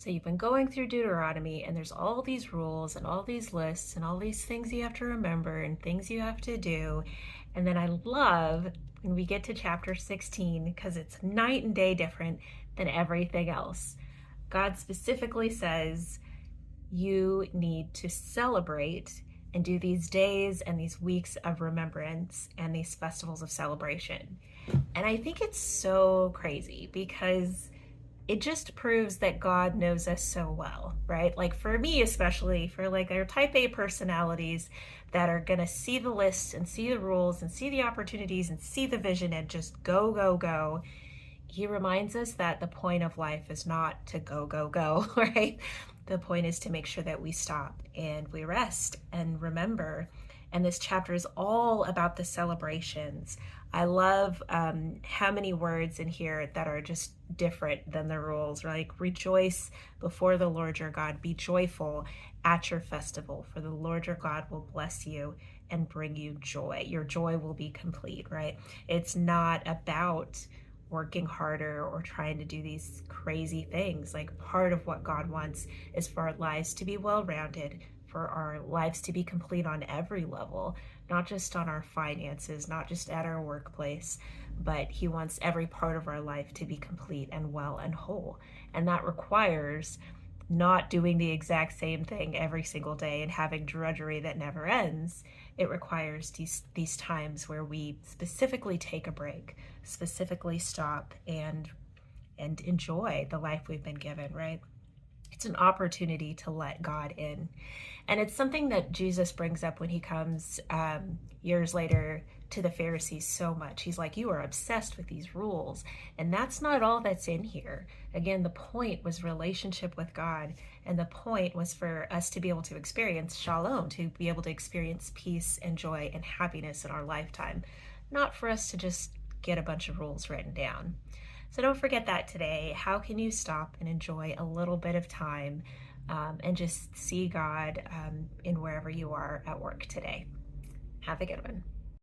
So you've been going through Deuteronomy, and there's all these rules and all these lists and all these things you have to remember and things you have to do. And then I love when we get to chapter 16 because it's night and day different than everything else. God specifically says you need to celebrate and do these days and these weeks of remembrance and these festivals of celebration. And I think it's so crazy because it just proves that God knows us so well, right? Like for me, especially for like our type A personalities that are going to see the lists and see the rules and see the opportunities and see the vision and just go, go, go. He reminds us that the point of life is not to go, go, go, right? The point is to make sure that we stop and we rest and remember. And this chapter is all about the celebrations. I love how many words in here that are just different than the rules, like rejoice before the Lord your God, be joyful at your festival, for the Lord your God will bless you and bring you joy. Your joy will be complete, right? It's not about working harder or trying to do these crazy things. Like part of what God wants is for our lives to be well-rounded, for our lives to be complete on every level, not just on our finances, not just at our workplace, but he wants every part of our life to be complete and well and whole. And that requires not doing the exact same thing every single day and having drudgery that never ends. It requires these times where we specifically take a break, specifically stop and enjoy the life we've been given, right? It's an opportunity to let God in. And it's something that Jesus brings up when he comes years later to the Pharisees so much. He's like, you are obsessed with these rules. And that's not all that's in here. Again, the point was relationship with God. And the point was for us to be able to experience shalom, to be able to experience peace and joy and happiness in our lifetime. Not for us to just get a bunch of rules written down. So don't forget that today. How can you stop and enjoy a little bit of time and just see God in wherever you are at work today? Have a good one.